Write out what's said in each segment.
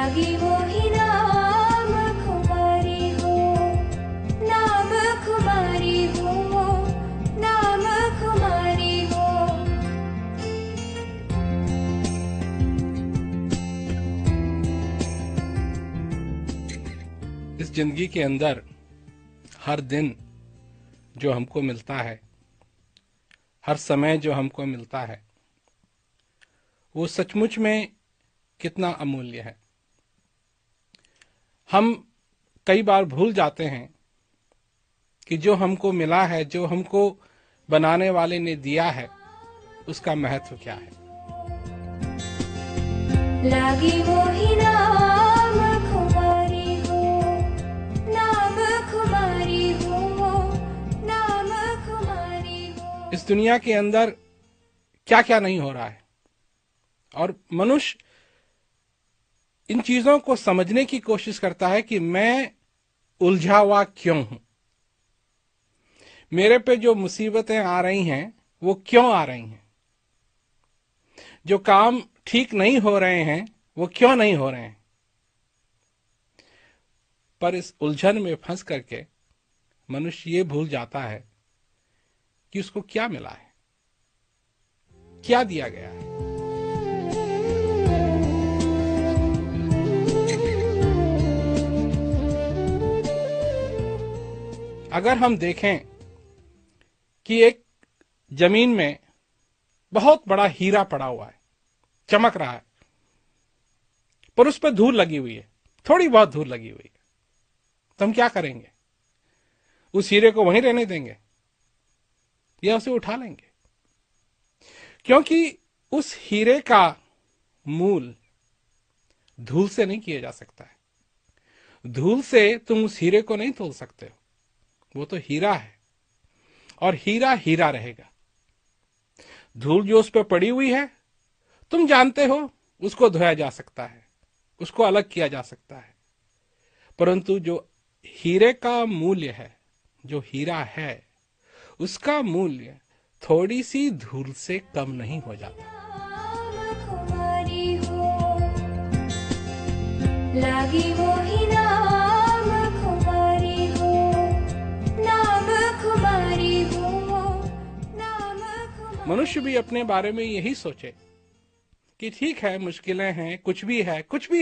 लागी वो ही नाम खुमारी हो, नाम खुमारी हो, नाम खुमारी हो। इस जिंदगी के अंदर हर दिन जो हमको मिलता है, हर समय जो हमको मिलता है, वो सचमुच में कितना अमूल्य है। हम कई बार भूल जाते हैं कि जो हमको मिला है, जो हमको बनाने वाले ने दिया है, उसका महत्व क्या है। लागी वो ही नाम खुमारी हो, नाम खुमारी हो, नाम खुमारी हो। इस दुनिया के अंदर क्या क्या नहीं हो रहा है, और मनुष्य इन चीजों को समझने की कोशिश करता है कि मैं उलझा हुआ क्यों हूं, मेरे पे जो मुसीबतें आ रही हैं वो क्यों आ रही हैं, जो काम ठीक नहीं हो रहे हैं वो क्यों नहीं हो रहे हैं। पर इस उलझन में फंस करके मनुष्य ये भूल जाता है कि उसको क्या मिला है, क्या दिया गया है। अगर हम देखें कि एक जमीन में बहुत बड़ा हीरा पड़ा हुआ है, चमक रहा है, पर उस पर धूल लगी हुई है, थोड़ी बहुत धूल लगी हुई है, तो हम क्या करेंगे? उस हीरे को वहीं रहने देंगे या उसे उठा लेंगे? क्योंकि उस हीरे का मूल धूल से नहीं किया जा सकता है। धूल से तुम उस हीरे को नहीं तोल सकते हो, वो तो हीरा है और हीरा हीरा रहेगा। धूल जो उस पर पड़ी हुई है, तुम जानते हो उसको धोया जा सकता है, उसको अलग किया जा सकता है, परंतु जो हीरे का मूल्य है, जो हीरा है, उसका मूल्य थोड़ी सी धूल से कम नहीं हो जाता। नाम खुमारी हो, लागी वो ही नाम खुमारी हो, नाम खुमारी हो, नाम खुमारी। मनुष्य भी अपने बारे में यही सोचे कि ठीक है, मुश्किलें हैं, कुछ भी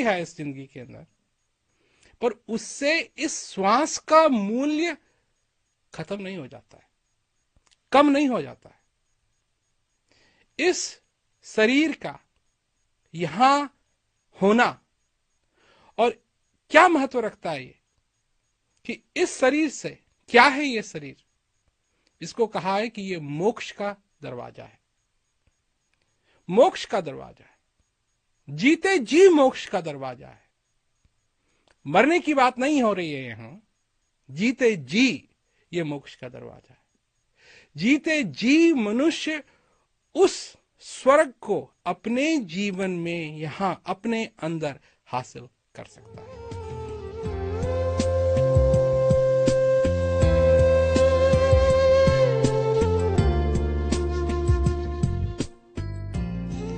है इस जिंदगी के अंदर, पर उससे इस श्वास का मूल्य खत्म नहीं हो जाता है, कम नहीं हो जाता है। इस शरीर का यहां होना, और क्या महत्व रखता है ये कि इस शरीर से क्या है, ये शरीर, इसको कहा है कि ये मोक्ष का दरवाजा है, मोक्ष का दरवाजा है, जीते जी मोक्ष का दरवाजा है। मरने की बात नहीं हो रही है यहां, जीते जी ये मोक्ष का दरवाजा है। जीते जी मनुष्य उस स्वर्ग को अपने जीवन में यहां अपने अंदर हासिल कर सकता है।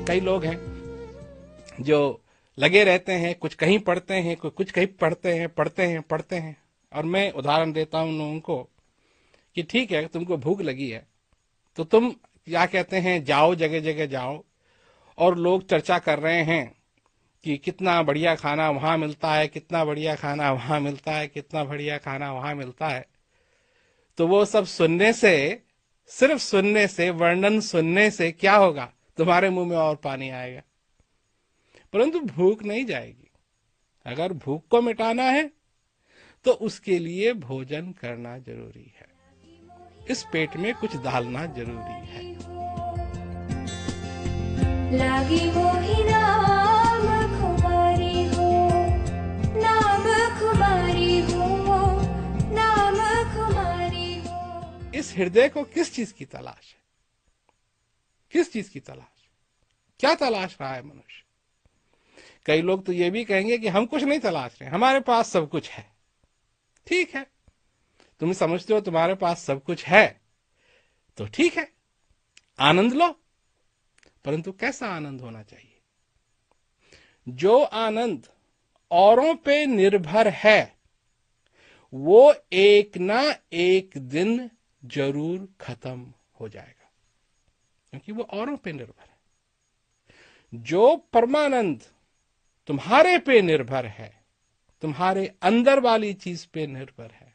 कई लोग हैं जो लगे रहते हैं, कुछ कहीं पढ़ते हैं, कुछ कहीं पढ़ते हैं, और मैं उदाहरण देता हूं लोगों को कि ठीक है, तुमको भूख लगी है तो तुम क्या कहते हैं, जाओ, जगह जगह जाओ, और लोग चर्चा कर रहे हैं कि कितना बढ़िया खाना वहां मिलता है, कितना बढ़िया खाना वहां मिलता है, कितना बढ़िया खाना वहां मिलता है। तो वो सब सुनने से, सिर्फ सुनने से, वर्णन सुनने से क्या होगा? तुम्हारे मुंह में और पानी आएगा, परंतु भूख नहीं जाएगी। अगर भूख को मिटाना है तो उसके लिए भोजन करना जरूरी है, इस पेट में कुछ डालना जरूरी है। लागी वो ही नाम खुमारी हो, नाम खुमारी हो, नाम खुमारी हो। इस हृदय को किस चीज की तलाश है? किस चीज की तलाश? क्या तलाश रहा है मनुष्य? कई लोग तो ये भी कहेंगे कि हम कुछ नहीं तलाश रहे, हमारे पास सब कुछ है। ठीक है, तुम समझते हो तुम्हारे पास सब कुछ है तो ठीक है, आनंद लो, परंतु कैसा आनंद होना चाहिए? जो आनंद औरों पे निर्भर है वो एक ना एक दिन जरूर खत्म हो जाएगा, क्योंकि वो औरों पे निर्भर है। जो परमानंद तुम्हारे पे निर्भर है, तुम्हारे अंदर वाली चीज पे निर्भर है,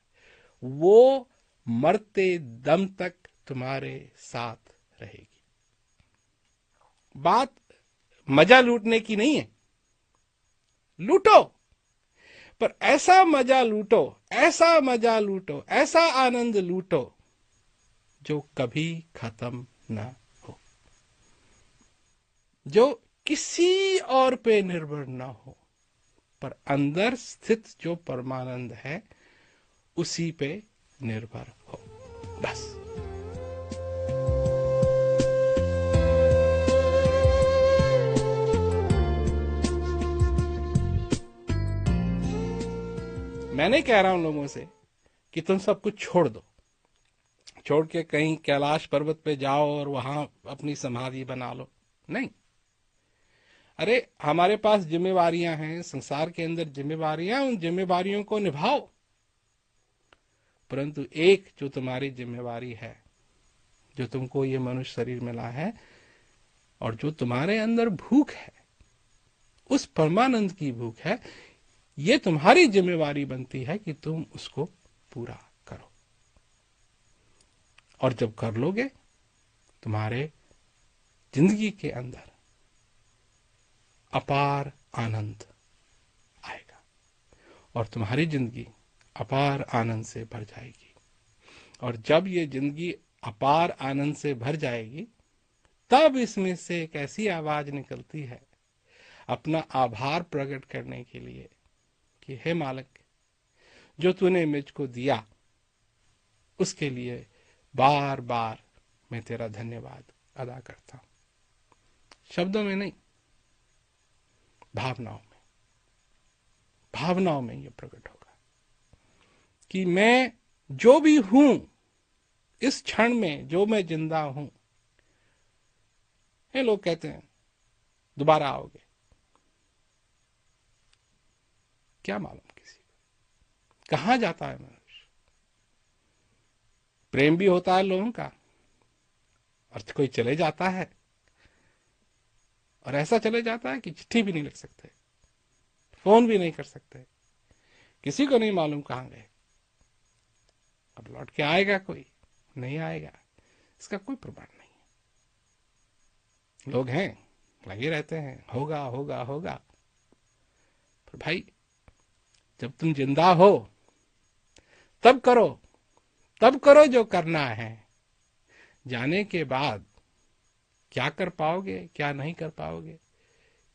वो मरते दम तक तुम्हारे साथ रहेगी। बात मजा लूटने की नहीं है, लूटो, पर ऐसा मजा लूटो, ऐसा मजा लूटो, ऐसा आनंद लूटो जो कभी खत्म ना हो, जो किसी और पे निर्भर ना हो, पर अंदर स्थित जो परमानंद है उसी पे निर्भर हो। बस। मैं नहीं कह रहा हूं लोगों से कि तुम सब कुछ छोड़ दो, छोड़ के कहीं कैलाश पर्वत पे जाओ और वहां अपनी समाधि बना लो, नहीं। अरे हमारे पास जिम्मेवारियां हैं, संसार के अंदर जिम्मेवारियां, उन जिम्मेवारियों को निभाओ, परंतु एक जो तुम्हारी जिम्मेवारी है, जो तुमको ये मनुष्य शरीर मिला है और जो तुम्हारे अंदर भूख है, उस परमानंद की भूख है, ये तुम्हारी जिम्मेवारी बनती है कि तुम उसको पूरा करो। और जब कर लोगे, तुम्हारे जिंदगी के अंदर अपार आनंद आएगा और तुम्हारी जिंदगी अपार आनंद से भर जाएगी। और जब ये जिंदगी अपार आनंद से भर जाएगी, तब इसमें से एक ऐसी आवाज निकलती है अपना आभार प्रकट करने के लिए कि हे मालिक, जो तूने मुझको दिया उसके लिए बार बार मैं तेरा धन्यवाद अदा करता हूं। शब्दों में नहीं, भावनाओं में, भावनाओं में यह प्रकट होगा कि मैं जो भी हूं इस क्षण में, जो मैं जिंदा हूं। ये लोग कहते हैं दोबारा आओगे, क्या मालूम किसी को कहां जाता है मनुष्य। प्रेम भी होता है लोगों का, और कोई चले जाता है और ऐसा चले जाता है कि चिट्ठी भी नहीं लिख सकते, फोन भी नहीं कर सकते, किसी को नहीं मालूम कहां गए। अब लौट के आएगा कोई, नहीं आएगा, इसका कोई प्रमाण नहीं है। लोग हैं लगे रहते हैं, होगा होगा होगा। पर भाई, जब तुम जिंदा हो तब करो, तब करो जो करना है। जाने के बाद क्या कर पाओगे, क्या नहीं कर पाओगे,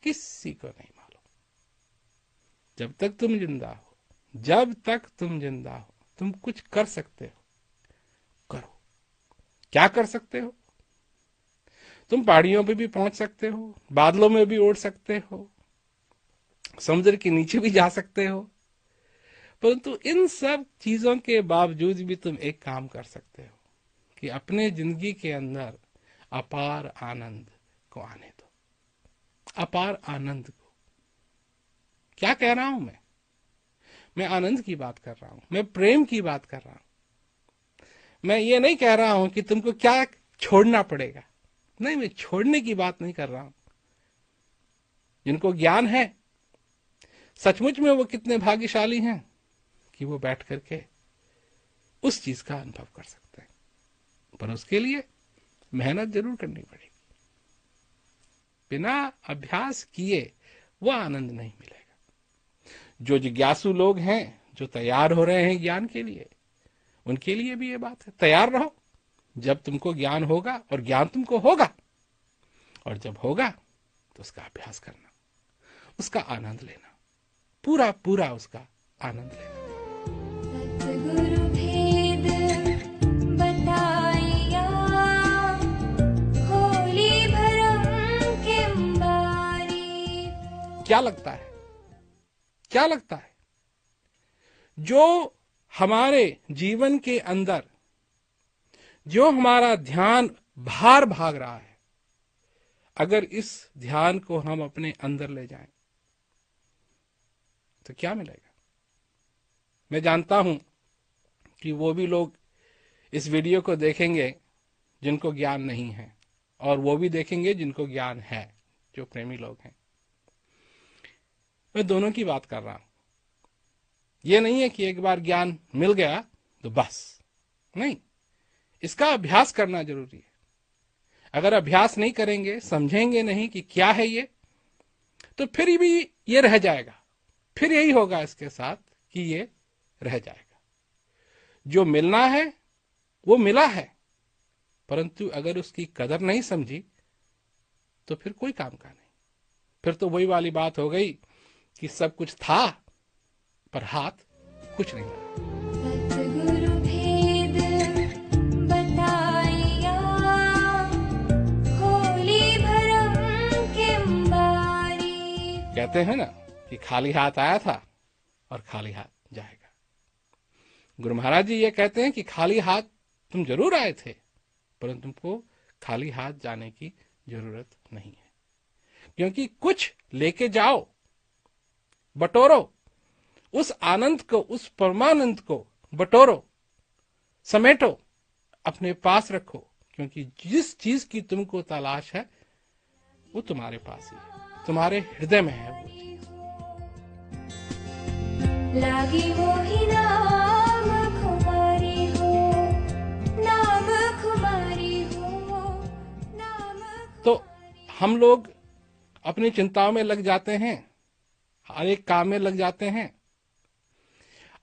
किसी को नहीं मालूम। जब तक तुम जिंदा हो, जब तक तुम जिंदा हो, तुम कुछ कर सकते हो, करो। क्या कर सकते हो? तुम पहाड़ियों पे भी पहुंच सकते हो, बादलों में भी उड़ सकते हो, समुद्र के नीचे भी जा सकते हो, परंतु इन सब चीजों के बावजूद भी तुम एक काम कर सकते हो कि अपने जिंदगी के अंदर अपार आनंद को आने दो। अपार आनंद को क्या कह रहा हूं मैं आनंद की बात कर रहा हूं, मैं प्रेम की बात कर रहा हूं। मैं ये नहीं कह रहा हूं कि तुमको क्या छोड़ना पड़ेगा, नहीं, मैं छोड़ने की बात नहीं कर रहा हूं। जिनको ज्ञान है, सचमुच में वो कितने भाग्यशाली हैं कि वो बैठ करके उस चीज का अनुभव कर सकते हैं, पर उसके लिए मेहनत जरूर करनी पड़ेगी। बिना अभ्यास किए वो आनंद नहीं मिलेगा। जो जिज्ञासु लोग हैं, जो तैयार हो रहे हैं ज्ञान के लिए, उनके लिए भी ये बात है, तैयार रहो। जब तुमको ज्ञान होगा, और ज्ञान तुमको होगा, और जब होगा तो उसका अभ्यास करना, उसका आनंद लेना, पूरा पूरा उसका आनंद लेना। सतगुरु भेद बताया, खोली भरम के बारी। क्या लगता है, क्या लगता है, जो हमारे जीवन के अंदर जो हमारा ध्यान बाहर भाग रहा है, अगर इस ध्यान को हम अपने अंदर ले जाएं, तो क्या मिलेगा? मैं जानता हूं कि वो भी लोग इस वीडियो को देखेंगे जिनको ज्ञान नहीं है, और वो भी देखेंगे जिनको ज्ञान है, जो प्रेमी लोग हैं। मैं दोनों की बात कर रहा हूं। ये नहीं है कि एक बार ज्ञान मिल गया तो बस, नहीं, इसका अभ्यास करना जरूरी है। अगर अभ्यास नहीं करेंगे, समझेंगे नहीं कि क्या है ये, तो फिर भी ये रह जाएगा। फिर यही होगा इसके साथ कि ये रह जाएगा। जो मिलना है वो मिला है, परंतु अगर उसकी कदर नहीं समझी तो फिर कोई काम का नहीं। फिर तो वही वाली बात हो गई कि सब कुछ था पर हाथ कुछ नहीं लगा। सतगुरु भेद बताया, खोली भरम किंबारी। कहते हैं ना कि खाली हाथ आया था और खाली हाथ जाएगा। गुरु महाराज जी ये कहते हैं कि खाली हाथ तुम जरूर आए थे, परंतु तुमको खाली हाथ जाने की जरूरत नहीं है, क्योंकि कुछ लेके जाओ, बटोरो उस आनंद को, उस परमानंद को बटोरो, समेटो, अपने पास रखो, क्योंकि जिस चीज की तुमको तलाश है वो तुम्हारे पास ही है, तुम्हारे हृदय में है वो चीज। लागी वो ही नाम खुमारी हो, नाम खुमारी हो, नाम तो हम लोग अपनी चिंताओं में लग जाते हैं, हर एक काम में लग जाते हैं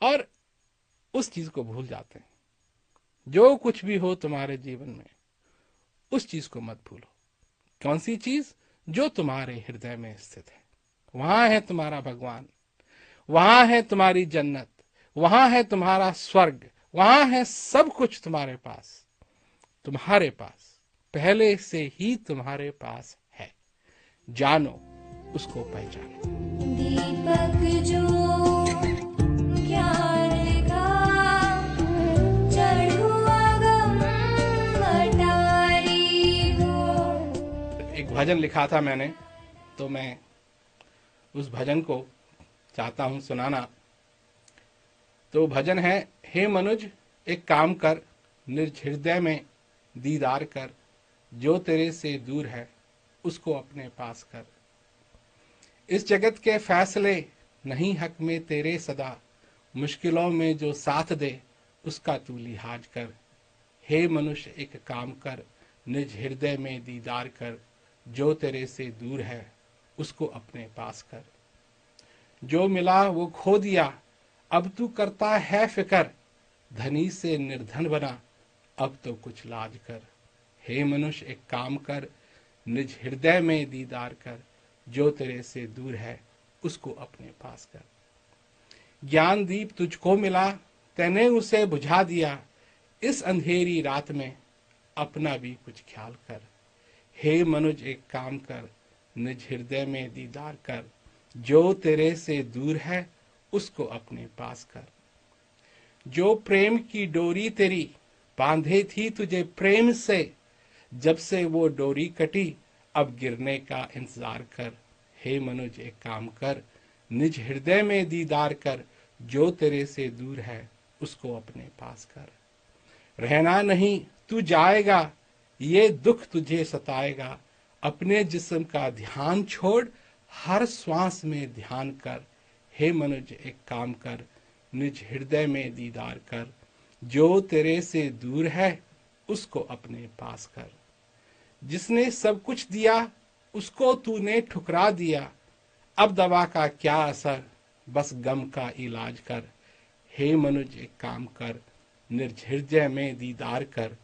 और उस चीज को भूल जाते हैं। जो कुछ भी हो तुम्हारे जीवन में, उस चीज को मत भूलो। कौन सी चीज? जो तुम्हारे हृदय में स्थित है। वहां है तुम्हारा भगवान, वहां है तुम्हारी जन्नत, वहां है तुम्हारा स्वर्ग, वहां है सब कुछ तुम्हारे पास, तुम्हारे पास, पहले से ही तुम्हारे पास है। जानो, उसको पहचानो। दीपक जो ज्ञान का, चढ़ुआ गम अटारी हो। एक भजन लिखा था मैंने, तो मैं उस भजन को चाहता हूं सुनाना। तो भजन है, हे मनुज एक काम कर, निज हृदय में दीदार कर, जो तेरे से दूर है उसको अपने पास कर। इस जगत के फैसले नहीं हक में तेरे सदा, मुश्किलों में जो साथ दे उसका तू लिहाज कर। हे मनुष्य एक काम कर, निज हृदय में दीदार कर, जो तेरे से दूर है उसको अपने पास कर। जो मिला वो खो दिया, अब तू करता है फिकर, धनी से निर्धन बना, अब तो कुछ लाज कर। हे मनुष्य एक काम कर, निज हृदय में दीदार कर, जो तेरे से दूर है उसको अपने पास कर। ज्ञान दीप तुझको मिला, तैने उसे बुझा दिया, इस अंधेरी रात में अपना भी कुछ ख्याल कर। हे मनुज एक काम कर, निज हृदय में दीदार कर, जो तेरे से दूर है उसको अपने पास कर। जो प्रेम की डोरी तेरी बांधे थी तुझे प्रेम से, जब से वो डोरी कटी अब गिरने का इंतजार कर। हे मनुज एक काम कर, निज हृदय में दीदार कर, जो तेरे से दूर है उसको अपने पास कर। रहना नहीं तू जाएगा, ये दुख तुझे सताएगा, अपने जिस्म का ध्यान छोड़, हर श्वास में ध्यान कर। हे मनुज एक काम कर, निज हृदय में दीदार कर, जो तेरे से दूर है उसको अपने पास कर। जिसने सब कुछ दिया उसको तूने ठुकरा दिया, अब दवा का क्या असर, बस गम का इलाज कर। हे मनुज एक काम कर, निज हृदय में दीदार कर,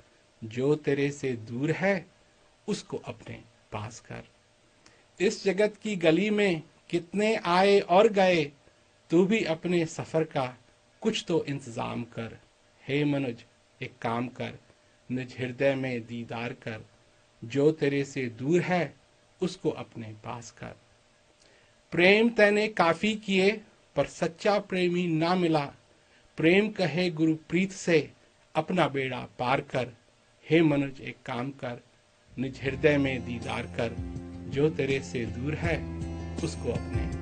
जो तेरे से दूर है उसको अपने पास कर। इस जगत की गली में कितने आए और गए, तू भी अपने सफर का कुछ तो इंतजाम कर। हे मनुज एक काम कर, निज हृदय में दीदार कर, जो तेरे से दूर है उसको अपने पास कर। प्रेम तैने काफी किए पर सच्चा प्रेमी ना मिला, प्रेम कहे गुरुप्रीत से अपना बेड़ा पार कर। हे मनुज एक काम कर, निज हृदय में दीदार कर, जो तेरे से दूर है उसको अपने